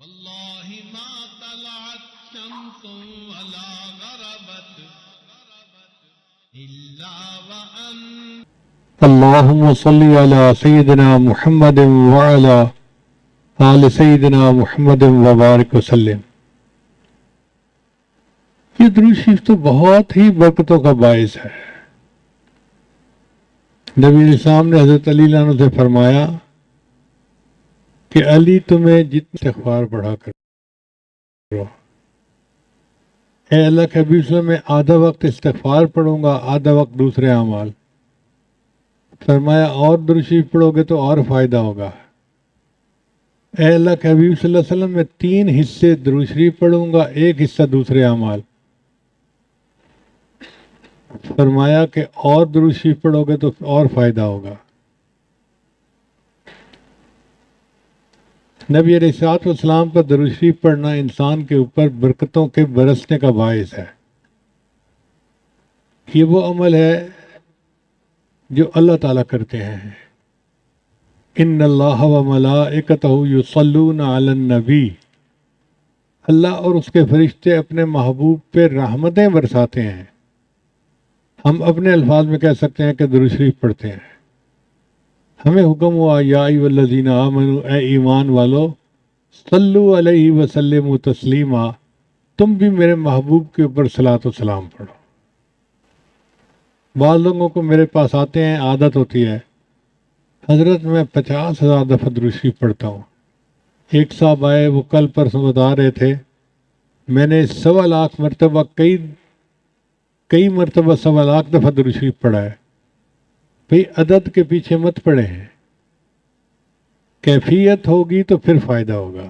والله ما طلعت شمس ولا غربت إلا وأنت اللهم صل على سيدنا محمد وعلى آل سیدنا محمد وبارک وسلم۔ یہ درود شریف تو بہت ہی برکتوں کا باعث ہے۔ نبی علیہ السلام نے حضرت علی عنہ سے فرمایا کہ علی تمہیں جتنا استغفار پڑھا کرو، اے اللہ کے حبیب صلی اللہ علیہ وسلم، میں آدھا وقت استغفار پڑھوں گا، آدھا وقت دوسرے اعمال۔ فرمایا اور درود شریف پڑھو گے تو اور فائدہ ہوگا۔ اے اللہ کے حبیب صلی اللہ علیہ وسلم، میں 3 حصے درود شریف پڑھوں گا، 1 حصہ دوسرے اعمال۔ فرمایا کہ اور درود شریف پڑھو گے تو اور فائدہ ہوگا۔ نبی علیہ الصلوۃ والسلام پر درود شریف پڑھنا انسان کے اوپر برکتوں کے برسنے کا باعث ہے۔ یہ وہ عمل ہے جو اللہ تعالیٰ کرتے ہیں۔ ان اللہ و ملائکتہ یصلون علی النبی، اللہ اور اس کے فرشتے اپنے محبوب پہ رحمتیں برساتے ہیں۔ ہم اپنے الفاظ میں کہہ سکتے ہیں کہ درود شریف پڑھتے ہیں۔ ہمیں حکم ہوا یا ایھا الذین آمنوا، اے ایمان والو، صلو علیہ وسلموا تسلیما، تم بھی میرے محبوب کے اوپر صلاۃ و سلام پڑھو۔ بعض لوگوں کو میرے پاس آتے ہیں، عادت ہوتی ہے، حضرت میں 50,000 دفعہ درود شریف پڑھتا ہوں۔ ایک صاحب آئے، وہ کل پرسوں بتا رہے تھے، میں نے 1.25 مرتبہ کئی مرتبہ 1.25 دفعہ درود شریف پڑھا ہے۔ بھئی عدد کے پیچھے مت پڑے ہیں، کیفیت ہوگی تو پھر فائدہ ہوگا۔